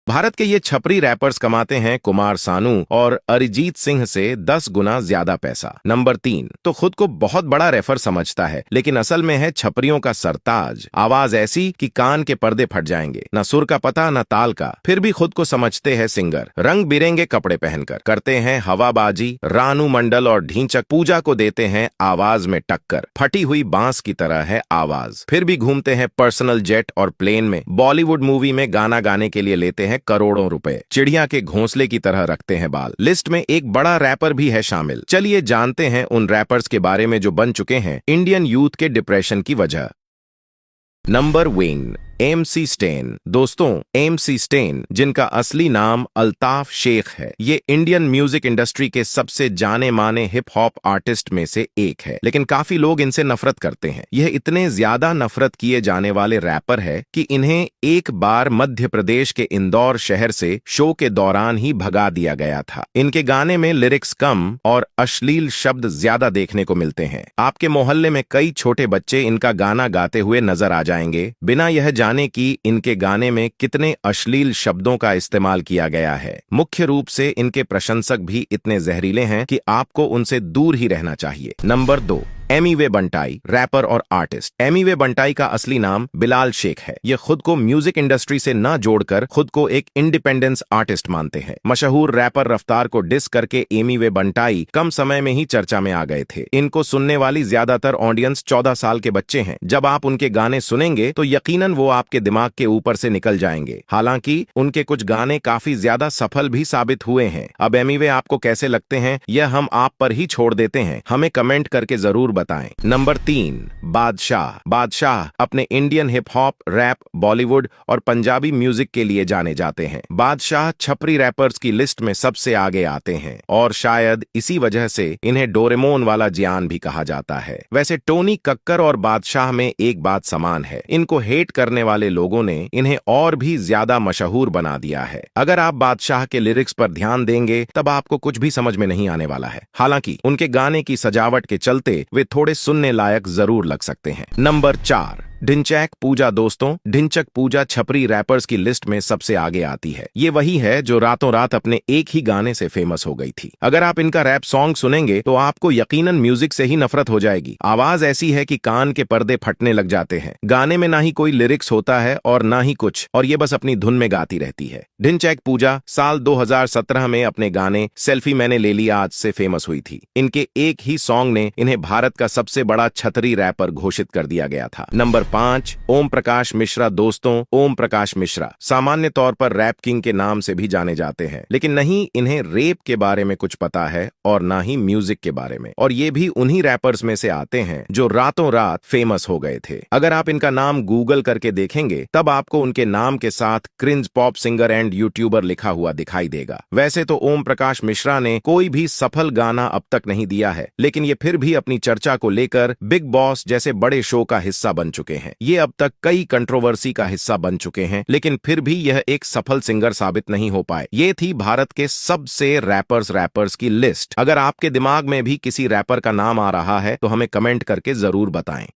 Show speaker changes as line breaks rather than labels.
भारत के ये छपरी रैपर्स कमाते हैं कुमार सानू और अरिजीत सिंह से 10 गुना ज्यादा पैसा। नंबर 3, तो खुद को बहुत बड़ा रैपर समझता है, लेकिन असल में है छपरियों का सरताज। आवाज ऐसी कि कान के पर्दे फट जाएंगे, न सुर का पता न ताल का, फिर भी खुद को समझते हैं सिंगर। रंग बिरंगे कपड़े पहनकर करते हैं हवाबाजी, रानू मंडल और ढींचक पूजा को देते हैं आवाज में टक्कर। फटी हुई बांस की तरह है आवाज, फिर भी घूमते हैं पर्सनल जेट और प्लेन में। बॉलीवुड मूवी में गाना गाने के लिए लेते हैं करोड़ों रुपए। चिड़िया के घोंसले की तरह रखते हैं बाल। लिस्ट में एक बड़ा रैपर भी है शामिल। चलिए जानते हैं उन रैपर्स के बारे में जो बन चुके हैं इंडियन यूथ के डिप्रेशन की वजह। Number 1, MC Stan. दोस्तों, MC स्टेन, जिनका असली नाम अल्ताफ शेख है, ये इंडियन म्यूजिक इंडस्ट्री के सबसे जाने माने हिप हॉप आर्टिस्ट में से एक है, लेकिन काफी लोग इनसे नफरत करते हैं। यह इतने ज्यादा नफरत किए जाने वाले रैपर है कि इन्हें एक बार मध्य प्रदेश के इंदौर शहर से शो के दौरान ही भगा दिया गया था। इनके गाने में लिरिक्स कम और अश्लील शब्द ज्यादा देखने को मिलते हैं। आपके मोहल्ले में कई छोटे बच्चे इनका गाना गाते हुए नजर आ जाएंगे, बिना यह जाने कि इनके गाने में कितने अश्लील शब्दों का इस्तेमाल किया गया है। मुख्य रूप से इनके प्रशंसक भी इतने जहरीले हैं कि आपको उनसे दूर ही रहना चाहिए। नंबर 2, एमी वे बंटाई, रैपर और आर्टिस्ट। एमी वे बंटाई का असली नाम बिलाल शेख है। ये खुद को म्यूजिक इंडस्ट्री से न जोड़कर खुद को एक इंडिपेंडेंस आर्टिस्ट मानते हैं। मशहूर रैपर रफ्तार को डिस करके एमी वे बंटाई कम समय में ही चर्चा में आ गए थे। इनको सुनने वाली ज्यादातर ऑडियंस 14 साल के बच्चे हैं। जब आप उनके गाने सुनेंगे तो यकीनन वो आपके दिमाग के ऊपर से निकल जाएंगे। हालांकि उनके कुछ गाने काफी ज्यादा सफल भी साबित हुए हैं। अब एमी वे आपको कैसे लगते हैं यह हम आप पर ही छोड़ देते हैं, हमें कमेंट करके जरूर बताएं। नंबर 3, बादशाह। बादशाह अपने Indian hip hop, rap, Bollywood और पंजाबी म्यूजिक के लिए जाने जाते हैं। बादशाह छपरी रैपर्स की लिस्ट में सबसे आगे आते हैं और शायद इसी वजह से इन्हें डोरेमोन वाला जियान भी कहा जाता है। वैसे टोनी कक्कर और बादशाह में एक बात समान है, इनको हेट करने वाले लोगों ने इन्हें और भी ज्यादा मशहूर बना दिया है। अगर आप बादशाह के लिरिक्स पर ध्यान देंगे तब आपको कुछ भी समझ में नहीं आने वाला है। हालांकि उनके गाने की सजावट के चलते वे थोड़े सुनने लायक जरूर लग सकते हैं। नंबर 4, ढिंचैक पूजा। दोस्तों, ढिंचक पूजा छपरी रैपर्स की लिस्ट में सबसे आगे आती है। ये वही है जो रातों रात अपने एक ही गाने से फेमस हो गई थी। अगर आप इनका रैप सॉन्ग सुनेंगे तो आपको यकीनन म्यूजिक से ही नफरत हो जाएगी। आवाज ऐसी है कि कान के पर्दे फटने लग जाते हैं। गाने में ना ही कोई लिरिक्स होता है और ना ही कुछ, और ये बस अपनी धुन में गाती रहती है। ढिंचैक पूजा साल 2017 में अपने गाने सेल्फी मैंने ले लिया आज से फेमस हुई थी। इनके एक ही सॉन्ग ने इन्हें भारत का सबसे बड़ा छतरी रैपर घोषित कर दिया गया था। नंबर 5, ओम प्रकाश मिश्रा। दोस्तों, ओम प्रकाश मिश्रा सामान्य तौर पर रैप किंग के नाम से भी जाने जाते हैं, लेकिन नहीं इन्हें रेप के बारे में कुछ पता है और ना ही म्यूजिक के बारे में, और ये भी उन्हीं रैपर्स में से आते हैं जो रातों रात फेमस हो गए थे। अगर आप इनका नाम गूगल करके देखेंगे तब आपको उनके नाम के साथ cringe pop singer and YouTuber लिखा हुआ दिखाई देगा। वैसे तो ओम प्रकाश मिश्रा ने कोई भी सफल गाना अब तक नहीं दिया है, लेकिन ये फिर भी अपनी चर्चा को लेकर बिग बॉस जैसे बड़े शो का हिस्सा बन चुके हैं। ये अब तक कई कंट्रोवर्सी का हिस्सा बन चुके हैं, लेकिन फिर भी यह एक सफल सिंगर साबित नहीं हो पाए। ये थी भारत के सबसे रैपर्स की लिस्ट। अगर आपके दिमाग में भी किसी रैपर का नाम आ रहा है तो हमें कमेंट करके जरूर बताएं।